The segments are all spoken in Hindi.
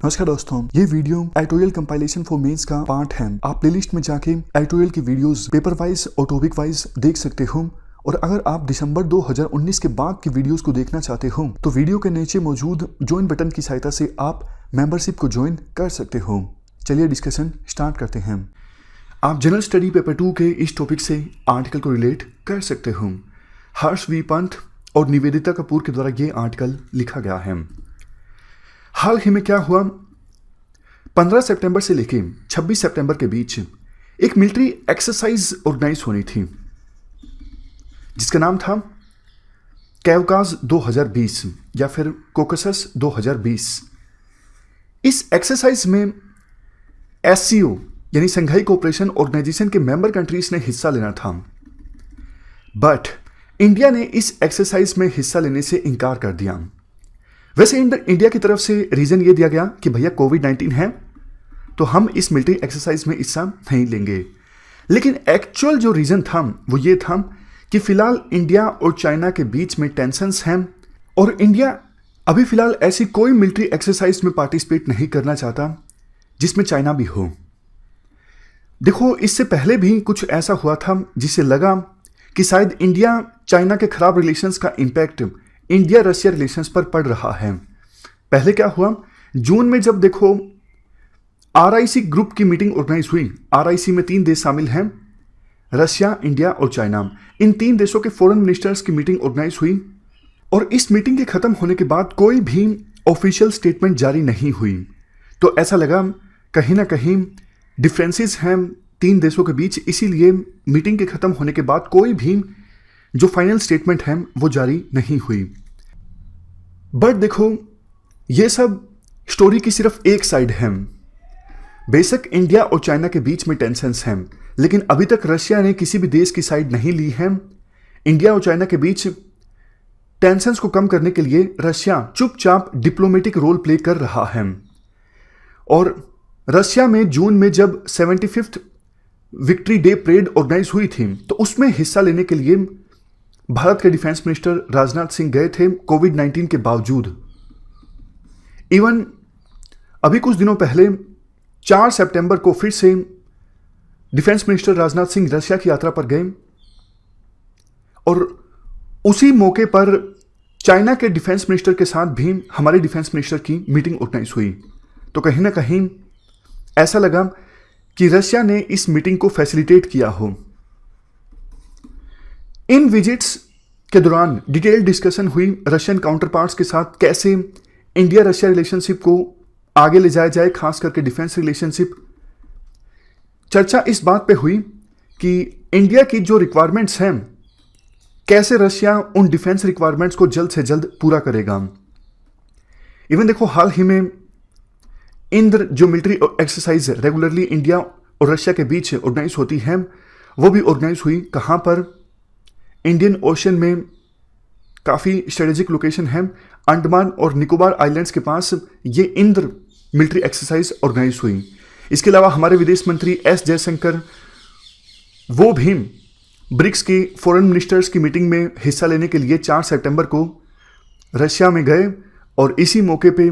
नमस्कार दोस्तों, ये video editorial compilation for mains का पार्ट है। आप प्लेलिस्ट में जाके एडिटोरियल की वीडियोस पेपर वाइज और टॉपिक वाइज देख सकते हो। और अगर आप दिसंबर 2019 के बाद की वीडियोस को देखना चाहते हो तो वीडियो के नीचे मौजूद ज्वाइन बटन की सहायता से आप मेंबरशिप को ज्वाइन कर सकते हो। चलिए डिस्कशन स्टार्ट करते हैं। आप जनरल स्टडी पेपर 2 के इस टॉपिक से आर्टिकल को रिलेट कर सकते हो। हर्ष वी पंत और निवेदिता कपूर के द्वारा ये आर्टिकल लिखा गया है। हाल ही में क्या हुआ, 15 सितंबर से लेकर 26 सितंबर के बीच एक मिलिट्री एक्सरसाइज ऑर्गेनाइज होनी थी जिसका नाम था कैवकाज 2020 या फिर कोकसस 2020। इस एक्सरसाइज में एससीओ यानी संघाई कोऑपरेशन ऑर्गेनाइजेशन के मेंबर कंट्रीज ने हिस्सा लेना था, बट इंडिया ने इस एक्सरसाइज में हिस्सा लेने से इनकार कर दिया। वैसे इंडिया की तरफ से रीजन ये दिया गया कि भैया कोविड-19 है तो हम इस मिलिट्री एक्सरसाइज में हिस्सा नहीं लेंगे, लेकिन एक्चुअल जो रीजन था वो ये था कि फिलहाल इंडिया और चाइना के बीच में टेंशंस हैं और इंडिया अभी फिलहाल ऐसी कोई मिलिट्री एक्सरसाइज में पार्टिसिपेट नहीं करना चाहता जिसमें चाइना भी हो। देखो, इससे पहले भी कुछ ऐसा हुआ था जिससे लगा कि शायद इंडिया चाइना के खराब रिलेशंस का इम्पैक्ट इंडिया रशिया रिलेशंस पर पड़ रहा है। पहले क्या हुआ, जून में जब देखो आरआईसी ग्रुप की मीटिंग ऑर्गेनाइज हुई। आरआईसी में 3 देश शामिल हैं, रशिया, इंडिया और चाइना। इन 3 देशों के फॉरेन मिनिस्टर्स की मीटिंग ऑर्गेनाइज हुई और इस मीटिंग के खत्म होने के बाद कोई भी ऑफिशियल स्टेटमेंट जारी नहीं हुई। तो ऐसा लगा कहीं ना कहीं डिफरेंसेस हैं 3 देशों के बीच, इसीलिए मीटिंग के खत्म होने के बाद कोई भी जो फाइनल स्टेटमेंट है वो जारी नहीं हुई। बट देखो, ये सब स्टोरी की सिर्फ एक साइड है। बेशक इंडिया और चाइना के बीच में टेंशंस हैं, लेकिन अभी तक रशिया ने किसी भी देश की साइड नहीं ली है। इंडिया और चाइना के बीच टेंशंस को कम करने के लिए रशिया चुपचाप डिप्लोमेटिक रोल प्ले कर रहा है। और रशिया में जून में जब 75th victory day parade organise हुई थी तो उसमें हिस्सा लेने के लिए भारत के डिफेंस मिनिस्टर राजनाथ सिंह गए थे कोविड-19 के बावजूद। इवन अभी कुछ दिनों पहले 4 सितंबर को फिर से defence minister Rajnath Singh Russia की यात्रा पर गए और उसी मौके पर चाइना के डिफेंस मिनिस्टर के साथ भी हमारे डिफेंस मिनिस्टर की मीटिंग ऑर्गेनाइज हुई। तो कहीं ना कहीं ऐसा लगा कि रशिया ने इस मीटिंग को फैसिलिटेट किया हो। इन विजिट्स के दौरान डिटेल डिस्कशन हुई रशियन काउंटर पार्ट्स के साथ, कैसे इंडिया रशिया रिलेशनशिप को आगे ले जाया जाए, खास करके डिफेंस रिलेशनशिप। चर्चा इस बात पे हुई कि इंडिया की जो रिक्वायरमेंट्स हैं कैसे रशिया उन डिफेंस रिक्वायरमेंट्स को जल्द से जल्द पूरा करेगा। इवन देखो, हाल ही में इंद्र जो मिलिट्री एक्सरसाइज रेगुलरली इंडिया और रशिया के बीच ऑर्गेनाइज होती है वो भी ऑर्गेनाइज हुई। कहाँ पर? इंडियन ओशन में काफ़ी स्ट्रेटेजिक लोकेशन है, अंडमान और निकोबार आइलैंड्स के पास ये इंद्र मिलिट्री एक्सरसाइज ऑर्गेनाइज हुई। इसके अलावा हमारे विदेश मंत्री एस जयशंकर वो भी ब्रिक्स की फॉरेन मिनिस्टर्स की मीटिंग में हिस्सा लेने के लिए 4 सितंबर को रशिया में गए और इसी मौके पे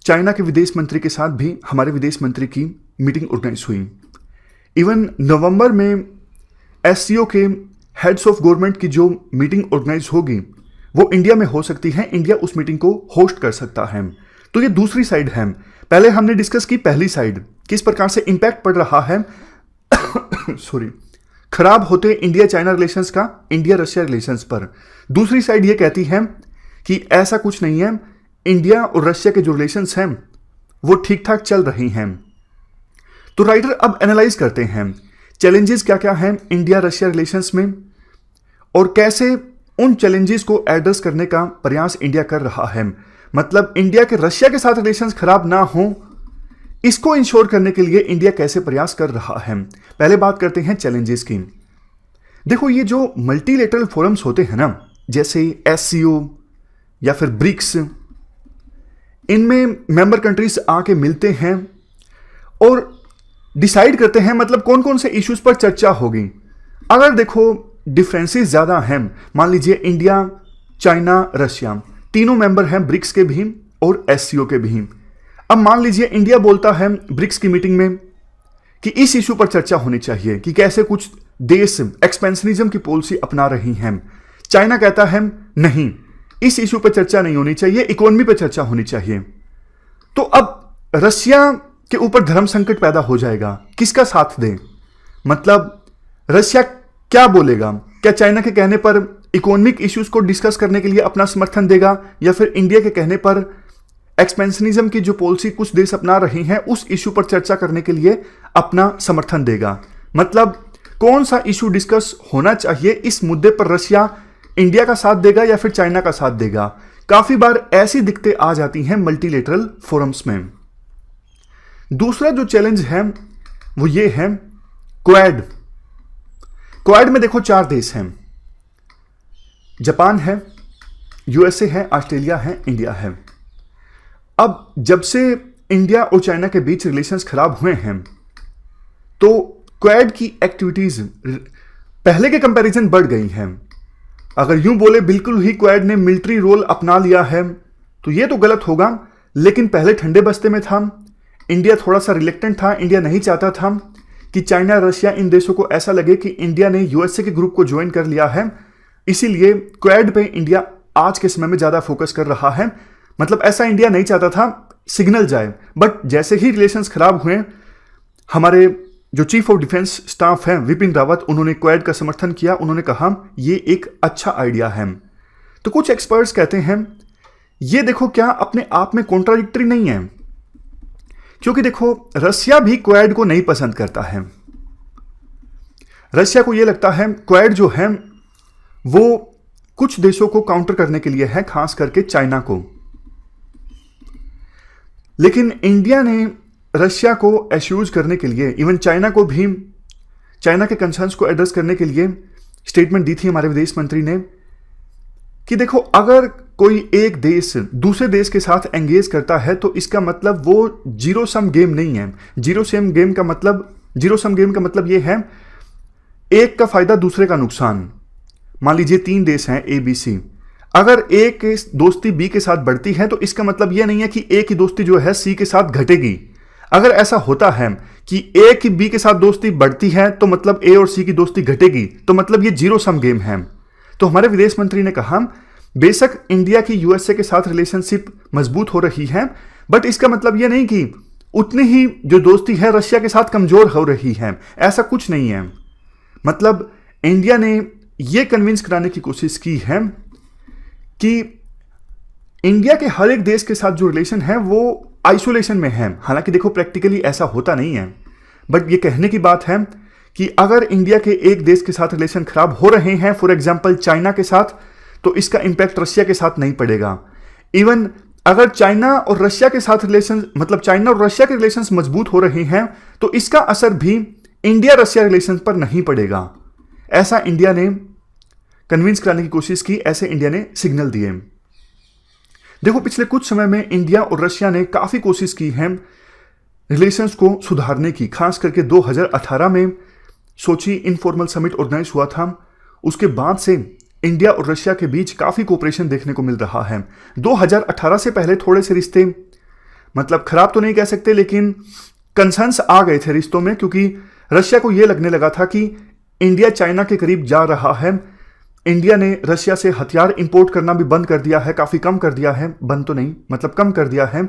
चाइना के विदेश मंत्री के साथ भी हमारे विदेश मंत्री की मीटिंग ऑर्गेनाइज हुई। इवन नवंबर में एससीओ के हेड्स ऑफ गवर्नमेंट की जो मीटिंग ऑर्गेनाइज होगी वो इंडिया में हो सकती है, इंडिया उस मीटिंग को होस्ट कर सकता है। तो ये दूसरी साइड है। पहले हमने डिस्कस की पहली साइड, किस प्रकार से इंपैक्ट पड़ रहा है सॉरी खराब होते इंडिया चाइना रिलेशंस का इंडिया रशिया रिलेशंस पर। दूसरी साइड ये कहती है कि ऐसा कुछ नहीं है, इंडिया और रशिया के जो रिलेशंस हैं वो ठीक ठाक चल रही हैं। तो राइटर अब एनालाइज करते हैं चैलेंजेस क्या क्या हैं इंडिया रशिया रिलेशंस में और कैसे उन चैलेंजेस को एड्रेस करने का प्रयास इंडिया कर रहा है। मतलब इंडिया के रशिया के साथ रिलेशंस खराब ना हो, इसको इंश्योर करने के लिए इंडिया कैसे प्रयास कर रहा है। पहले बात करते हैं चैलेंजेस की। देखो, ये जो मल्टीलेटरल फोरम्स होते हैं ना, जैसे एससीओ या फिर ब्रिक्स, इनमें मेंबर कंट्रीज आके मिलते हैं और डिसाइड करते हैं मतलब कौन कौन से इश्यूज पर चर्चा होगी। अगर देखो डिफरेंसेस ज़्यादा हैं, मान लीजिए इंडिया, चाइना, रशिया तीनों मेंबर हैं ब्रिक्स के भी और एससीओ के भी। अब मान लीजिए इंडिया बोलता है ब्रिक्स की मीटिंग में कि इस इशू पर चर्चा होनी चाहिए कि कैसे कुछ देश एक्सपेंशनिज्म की पॉलिसी अपना रही हैं। चाइना कहता है नहीं, इस इशू पर चर्चा नहीं होनी चाहिए, इकोनॉमी पर चर्चा होनी चाहिए। तो अब रशिया के ऊपर धर्म संकट पैदा हो जाएगा, किसका साथ दें? मतलब रशिया क्या बोलेगा? क्या चाइना के कहने पर इकोनॉमिक इश्यूज को डिस्कस करने के लिए अपना समर्थन देगा, या फिर इंडिया के कहने पर एक्सपेंशनिज्म की जो पॉलिसी कुछ देश अपना रही हैं उस इशू पर चर्चा करने के लिए अपना समर्थन देगा? मतलब कौन सा इशू डिस्कस होना चाहिए, इस मुद्दे पर रशिया इंडिया का साथ देगा या फिर चाइना का साथ देगा? काफी बार ऐसी दिक्कतें आ जाती हैं मल्टीलेटरल फोरम्स में। दूसरा जो चैलेंज है वो ये है क्वाड। क्वाड में देखो 4 देश हैं, जापान है, यूएसए है, ऑस्ट्रेलिया है, इंडिया है। अब जब से इंडिया और चाइना के बीच रिलेशंस खराब हुए हैं तो क्वाड की एक्टिविटीज पहले के कंपैरिजन बढ़ गई हैं। अगर यूं बोले बिल्कुल ही क्वाड ने मिलिट्री रोल अपना लिया है तो यह तो गलत होगा, लेकिन पहले ठंडे बस्ते में था, इंडिया थोड़ा सा रिलेक्टेंट था, इंडिया नहीं चाहता था कि चाइना, रशिया, इन देशों को ऐसा लगे कि इंडिया ने यूएसए के ग्रुप को ज्वाइन कर लिया है। इसीलिए क्वाड पे इंडिया आज के समय में ज्यादा फोकस कर रहा है। मतलब ऐसा इंडिया नहीं चाहता था सिग्नल जाए, बट जैसे ही रिलेशंस खराब हुए, हमारे जो चीफ ऑफ डिफेंस स्टाफ है विपिन रावत, उन्होंने क्वाड का समर्थन किया। उन्होंने कहा ये एक अच्छा आइडिया है। तो कुछ एक्सपर्ट्स कहते हैं ये देखो क्या अपने आप में कॉन्ट्राडिक्टरी नहीं है, क्योंकि देखो रशिया भी क्वाड को नहीं पसंद करता है। रशिया को यह लगता है क्वाड जो है वो कुछ देशों को काउंटर करने के लिए है, खास करके चाइना को। लेकिन इंडिया ने रशिया को एश्योर करने के लिए, इवन चाइना को भी, चाइना के कंसर्न्स को एड्रेस करने के लिए स्टेटमेंट दी थी हमारे विदेश मंत्री ने कि देखो अगर कोई एक देश दूसरे देश के साथ एंगेज करता है तो इसका मतलब वो जीरो सम गेम नहीं है। जीरो सम गेम का मतलब ये है एक का फायदा दूसरे का नुकसान। मान लीजिए 3 देश हैं ए बी सी, अगर ए की दोस्ती बी के साथ बढ़ती है तो इसका मतलब यह नहीं है कि ए की दोस्ती जो है सी के साथ घटेगी। अगर ऐसा होता है कि ए की बी के साथ दोस्ती बढ़ती है तो मतलब ए और सी की दोस्ती घटेगी, तो मतलब ये जीरो सम गेम है। तो हमारे विदेश मंत्री ने कहा बेशक इंडिया की यूएसए के साथ रिलेशनशिप मजबूत हो रही है, बट इसका मतलब यह नहीं कि उतनी ही जो दोस्ती है रशिया के साथ कमजोर हो रही है। ऐसा कुछ नहीं है। मतलब इंडिया ने यह कन्विंस कराने की कोशिश की है कि इंडिया के हर एक देश के साथ जो रिलेशन है वो आइसोलेशन में है। हालांकि देखो प्रैक्टिकली ऐसा होता नहीं है, बट ये कहने की बात है कि अगर इंडिया के एक देश के साथ रिलेशन खराब हो रहे हैं, फॉर एग्जांपल चाइना के साथ, तो इसका इंपैक्ट रशिया के साथ नहीं पड़ेगा। इवन अगर चाइना और रशिया के साथ रिलेशन, मतलब चाइना और रशिया के रिलेशंस मजबूत हो रहे हैं तो इसका असर भी इंडिया रशिया रिलेशन पर नहीं पड़ेगा। ऐसा इंडिया ने कन्विंस कराने की कोशिश की, ऐसे इंडिया ने सिग्नल दिए। देखो पिछले कुछ समय में इंडिया और रशिया ने काफी कोशिश की है रिलेशंस को सुधारने की। खास करके 2018 में सोची इनफॉर्मल समिट ऑर्गेनाइज हुआ था, उसके बाद से इंडिया और रशिया के बीच काफी कोऑपरेशन देखने को मिल रहा है। 2018 से पहले थोड़े से रिश्ते, मतलब खराब तो नहीं कह सकते, लेकिन कंसर्न्स आ गए थे रिश्तों में, क्योंकि रशिया को यह लगने लगा था कि इंडिया चाइना के करीब जा रहा है। इंडिया ने रशिया से हथियार इंपोर्ट करना भी बंद कर दिया है, काफी कम कर दिया है, बंद तो नहीं मतलब कम कर दिया है।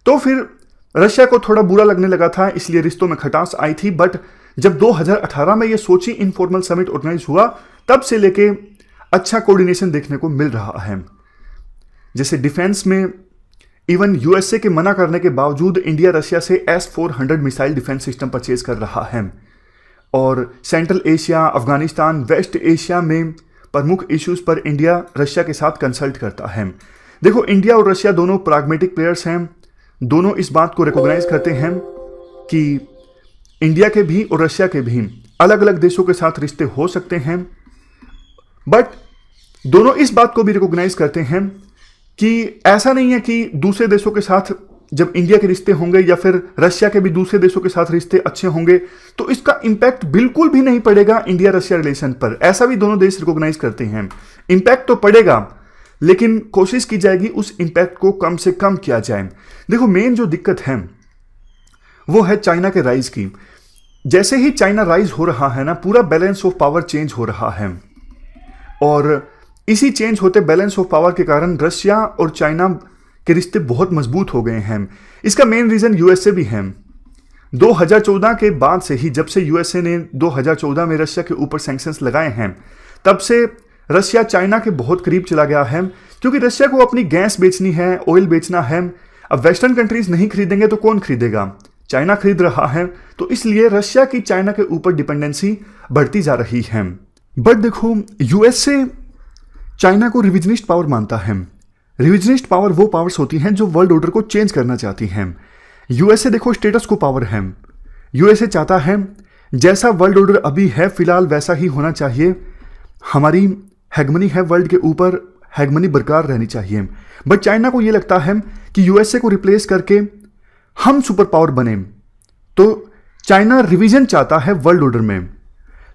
तो फिर रशिया को थोड़ा बुरा लगने लगा था, इसलिए रिश्तों में खटास आई थी। बट जब 2018 में ये सोची इनफॉर्मल समिट ऑर्गेनाइज हुआ, तब से लेके अच्छा कोऑर्डिनेशन देखने को मिल रहा है। जैसे डिफेंस में इवन यूएसए के मना करने के बावजूद इंडिया रशिया से S-400 missile defence system purchase कर रहा है। और Central Asia, Afghanistan, West Asia में प्रमुख इश्यूज पर इंडिया रशिया के साथ कंसल्ट करता है। देखो इंडिया और रशिया दोनों प्राग्मेटिक प्लेयर्स हैं, दोनों इस बात को रिकॉग्नाइज करते हैं कि इंडिया के भी और रशिया के भी अलग अलग देशों के साथ रिश्ते हो सकते हैं, बट दोनों इस बात को भी रिकॉग्नाइज करते हैं कि ऐसा नहीं है कि दूसरे देशों के साथ जब इंडिया के रिश्ते होंगे या फिर रशिया के भी दूसरे देशों के साथ रिश्ते अच्छे होंगे तो इसका इंपैक्ट बिल्कुल भी नहीं पड़ेगा इंडिया रशिया रिलेशन पर। ऐसा भी दोनों देश रिकॉग्नाइज करते हैं। इंपैक्ट तो पड़ेगा, लेकिन कोशिश की जाएगी उस इंपैक्ट को कम से कम किया जाए। देखो मेन जो दिक्कत है वो है चाइना के राइज की। जैसे ही चाइना राइज हो रहा है ना, पूरा बैलेंस ऑफ पावर चेंज हो रहा है, और इसी चेंज होते बैलेंस ऑफ पावर के कारण रशिया और चाइना के रिश्ते बहुत मजबूत हो गए हैं। इसका मेन रीजन यूएसए भी है। 2014 के बाद से ही, जब से यूएसए ने 2014 में रशिया के ऊपर सैंक्शंस लगाए हैं, तब से रशिया चाइना के बहुत करीब चला गया है, क्योंकि रशिया को अपनी गैस बेचनी है, ऑयल बेचना है। अब वेस्टर्न कंट्रीज नहीं खरीदेंगे तो कौन खरीदेगा? चाइना खरीद रहा है, तो इसलिए रशिया की चाइना के ऊपर डिपेंडेंसी बढ़ती जा रही है। बट देखो यूएसए चाइना को रिविजनिस्ट पावर मानता है। रिविजनिस्ट पावर वो पावर्स होती हैं जो वर्ल्ड ऑर्डर को चेंज करना चाहती हैं। यूएसए देखो स्टेटस को पावर है। यूएसए चाहता है जैसा वर्ल्ड ऑर्डर अभी है फिलहाल वैसा ही होना चाहिए। हमारी हेगमनी है वर्ल्ड के ऊपर, हेगमनी बरकरार रहनी चाहिए। बट चाइना को ये लगता है कि यूएसए को रिप्लेस करके हम सुपर पावर बने, तो चाइना रिवीजन चाहता है वर्ल्ड ऑर्डर में।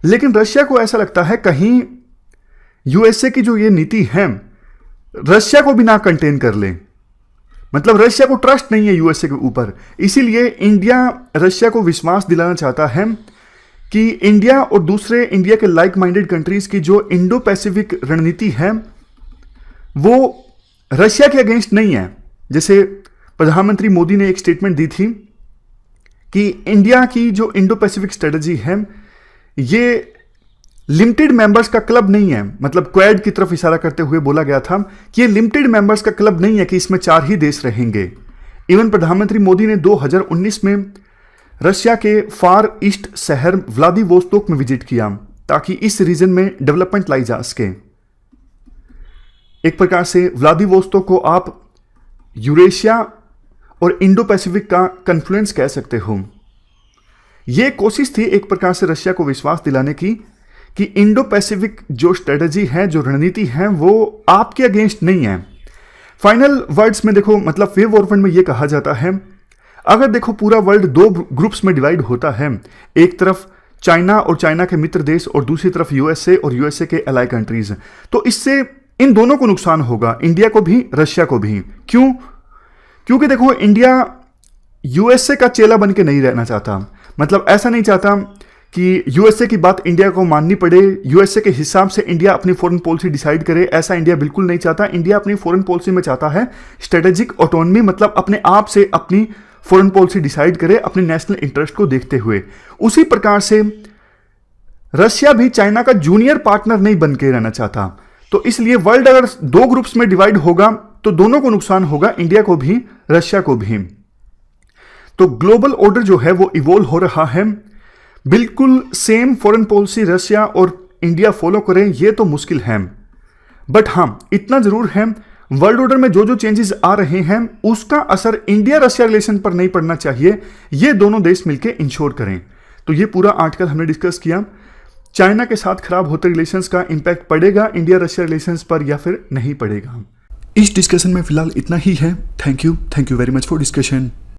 लेकिन रशिया को ऐसा लगता है कहीं यूएसए की जो ये नीति है रशिया को भी ना कंटेन कर ले, मतलब रशिया को ट्रस्ट नहीं है यूएसए के ऊपर। इसीलिए इंडिया रशिया को विश्वास दिलाना चाहता है कि इंडिया और दूसरे इंडिया के लाइक माइंडेड कंट्रीज की जो इंडो पैसिफिक रणनीति है वो रशिया के अगेंस्ट नहीं है। जैसे प्रधानमंत्री मोदी ने एक स्टेटमेंट दी थी कि इंडिया की जो इंडो पैसिफिक स्ट्रेटजी है ये लिमिटेड मेंबर्स का क्लब नहीं है, मतलब क्वाड की तरफ इशारा करते हुए बोला गया था कि ये लिमिटेड मेंबर्स का क्लब नहीं है कि इसमें 4 ही देश रहेंगे। इवन प्रधानमंत्री मोदी ने 2019 में रशिया के फार ईस्ट शहर व्लादिवोस्तोक में विजिट किया ताकि इस रीजन में डेवलपमेंट लाई जा सके। एक प्रकार से व्लादिवोस्तोक को आप यूरेशिया और इंडो पैसिफिक का कन्फ्लुएंस कह सकते हो। यह कोशिश थी एक प्रकार से रशिया को विश्वास दिलाने की कि इंडो पैसिफिक जो स्ट्रेटजी है, जो रणनीति है, वो आपके अगेंस्ट नहीं है। फाइनल वर्ड्स में देखो, मतलब फेव वॉरफेयर में यह कहा जाता है, अगर देखो पूरा वर्ल्ड 2 ग्रुप्स में डिवाइड होता है, एक तरफ चाइना और चाइना के मित्र देश और दूसरी तरफ यूएसए और यूएसए के अलाई कंट्रीज, तो इससे इन दोनों को नुकसान होगा, इंडिया को भी रशिया को भी। क्यों? क्योंकि देखो इंडिया यूएसए का चेला बन के नहीं रहना चाहता। मतलब ऐसा नहीं चाहता कि यूएसए की बात इंडिया को माननी पड़े, यूएसए के हिसाब से इंडिया अपनी फॉरेन पॉलिसी डिसाइड करे, ऐसा इंडिया बिल्कुल नहीं चाहता। इंडिया अपनी फॉरेन पॉलिसी में चाहता है स्ट्रेटेजिक ऑटोनॉमी, मतलब अपने आप से अपनी फॉरेन पॉलिसी डिसाइड करे अपने नेशनल इंटरेस्ट को देखते हुए। उसी प्रकार से रशिया भी चाइना का जूनियर पार्टनर नहीं बन के रहना चाहता। तो इसलिए वर्ल्ड अगर 2 ग्रुप्स में डिवाइड होगा तो दोनों को नुकसान होगा, इंडिया को भी रशिया को भी। तो ग्लोबल ऑर्डर जो है वो इवॉल्व हो रहा है। बिल्कुल सेम फॉरेन पॉलिसी रशिया और इंडिया फॉलो करें ये तो मुश्किल है। बट हाँ, इतना जरूर है, वर्ल्ड ऑर्डर में जो जो चेंजेस आ रहे हैं उसका असर इंडिया रशिया रिलेशन पर नहीं पड़ना चाहिए। ये दोनों देश मिलकर इंश्योर करें। तो ये पूरा आर्टिकल हमने डिस्कस किया। चाइना के साथ खराब होते रिलेशंस का इंपैक्ट पड़ेगा इंडिया रशिया रिलेशंस पर या फिर नहीं पड़ेगा। इस डिस्कशन में फिलहाल इतना ही है। Thank you very much for discussion.